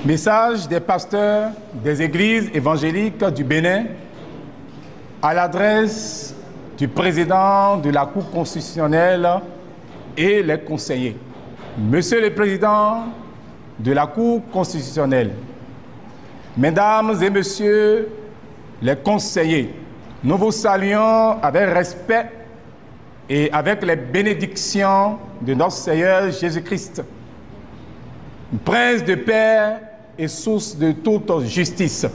Message des pasteurs des églises évangéliques du Bénin à l'adresse du président de la Cour constitutionnelle et les conseillers. Monsieur le Président de la Cour constitutionnelle, Mesdames et Messieurs les conseillers, nous vous saluons avec respect et avec les bénédictions de notre Seigneur Jésus-Christ, Prince de paix et source de toute justice.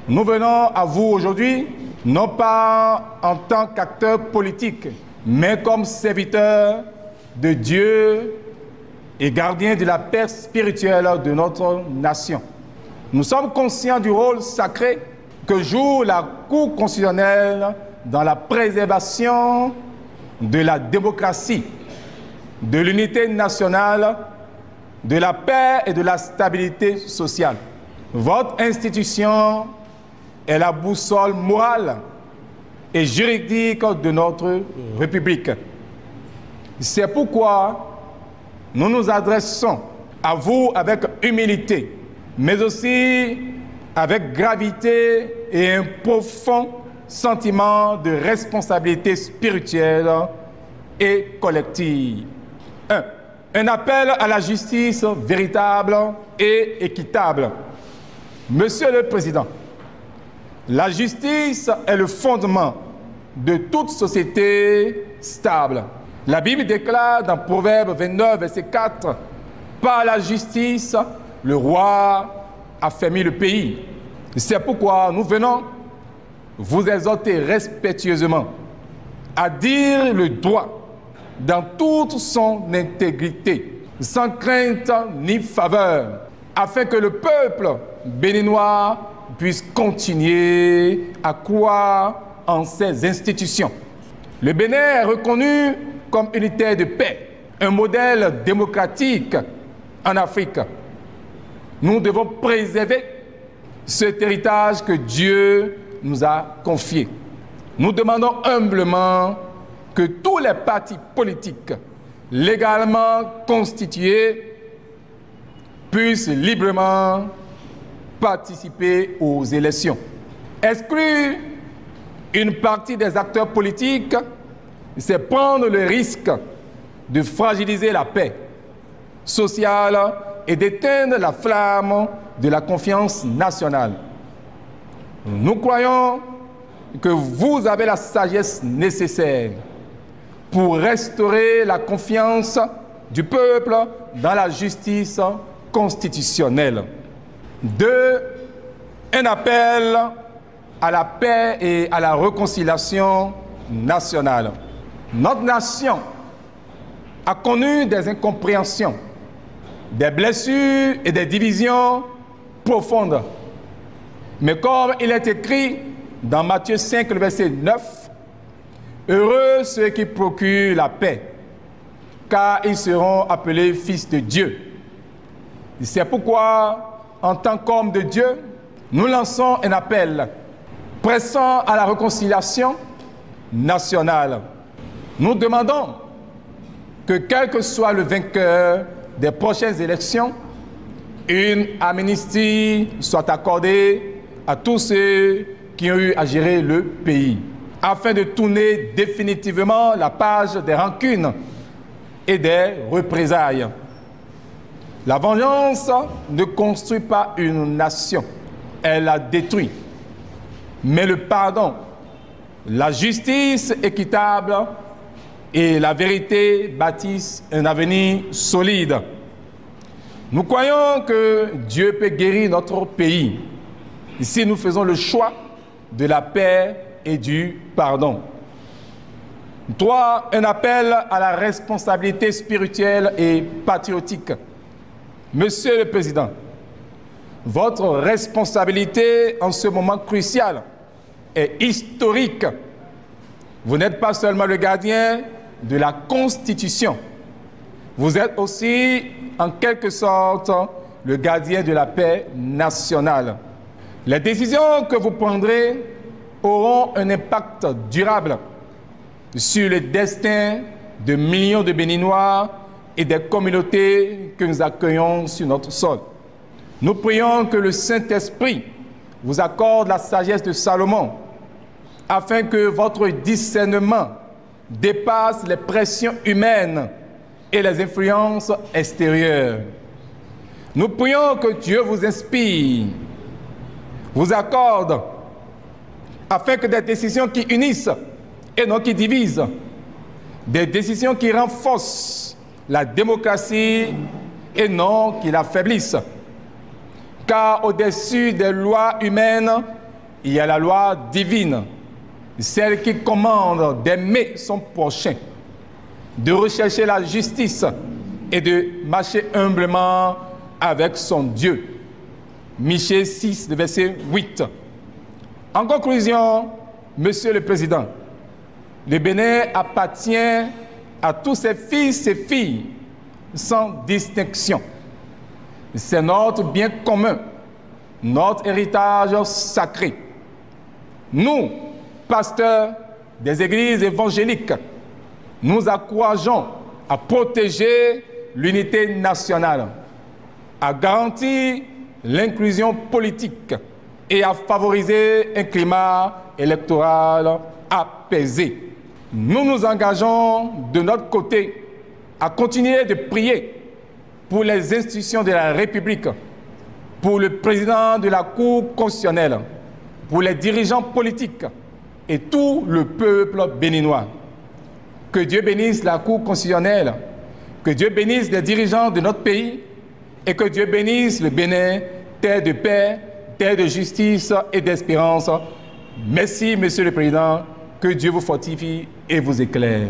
Nous venons à vous aujourd'hui, non pas en tant qu'acteurs politiques, mais comme serviteurs de Dieu et gardiens de la paix spirituelle de notre nation. Nous sommes conscients du rôle sacré que joue la Cour constitutionnelle dans la préservation de la démocratie, de l'unité nationale, de la paix et de la stabilité sociale. Votre institution est la boussole morale et juridique de notre République. C'est pourquoi nous nous adressons à vous avec humilité, mais aussi avec gravité et un profond sentiment de responsabilité spirituelle et collective. Un appel à la justice véritable et équitable. Monsieur le Président, la justice est le fondement de toute société stable. La Bible déclare dans Proverbe 29, verset 4, « Par la justice, le roi affermit le pays. » C'est pourquoi nous venons vous exhorter respectueusement à dire le droit dans toute son intégrité, sans crainte ni faveur, afin que le peuple béninois puisse continuer à croire en ses institutions. Le Bénin est reconnu comme unitaire de paix, un modèle démocratique en Afrique. Nous devons préserver cet héritage que Dieu nous a confié. Nous demandons humblement que tous les partis politiques légalement constitués puissent librement participer aux élections. Exclure une partie des acteurs politiques, c'est prendre le risque de fragiliser la paix sociale et d'éteindre la flamme de la confiance nationale. Nous croyons que vous avez la sagesse nécessaire pour restaurer la confiance du peuple dans la justice constitutionnelle. 2. Un appel à la paix et à la réconciliation nationale. Notre nation a connu des incompréhensions, des blessures et des divisions profondes. Mais comme il est écrit dans Matthieu 5, le verset 9, « Heureux ceux qui procurent la paix, car ils seront appelés fils de Dieu. » C'est pourquoi, en tant qu'hommes de Dieu, nous lançons un appel pressant à la réconciliation nationale. Nous demandons que, quel que soit le vainqueur des prochaines élections, une amnistie soit accordée à tous ceux qui ont eu à gérer le pays, afin de tourner définitivement la page des rancunes et des représailles. La vengeance ne construit pas une nation, elle la détruit. Mais le pardon, la justice équitable et la vérité bâtissent un avenir solide. Nous croyons que Dieu peut guérir notre pays si nous faisons le choix de la paix et du pardon. 3. Un appel à la responsabilité spirituelle et patriotique. Monsieur le Président, votre responsabilité en ce moment crucial est historique. Vous n'êtes pas seulement le gardien de la Constitution, vous êtes aussi, en quelque sorte, le gardien de la paix nationale. Les décisions que vous prendrez auront un impact durable sur le destin de millions de Béninois et des communautés que nous accueillons sur notre sol. Nous prions que le Saint-Esprit vous accorde la sagesse de Salomon, afin que votre discernement dépasse les pressions humaines et les influences extérieures. Nous prions que Dieu vous inspire, vous accorde, afin que des décisions qui unissent et non qui divisent, des décisions qui renforcent la démocratie et non qui l'affaiblissent. Car au-dessus des lois humaines, il y a la loi divine, celle qui commande d'aimer son prochain, de rechercher la justice et de marcher humblement avec son Dieu. Michée 6, verset 8. En conclusion, Monsieur le Président, le Bénin appartient à tous ses fils et filles, sans distinction. C'est notre bien commun, notre héritage sacré. Nous, pasteurs des églises évangéliques, nous encourageons à protéger l'unité nationale, à garantir l'inclusion politique et à favoriser un climat électoral apaisé. Nous nous engageons de notre côté à continuer de prier pour les institutions de la République, pour le président de la Cour constitutionnelle, pour les dirigeants politiques et tout le peuple béninois. Que Dieu bénisse la Cour constitutionnelle, que Dieu bénisse les dirigeants de notre pays et que Dieu bénisse le Bénin, terre de paix, terre de justice et d'espérance. Merci, Monsieur le Président, que Dieu vous fortifie et vous éclaire.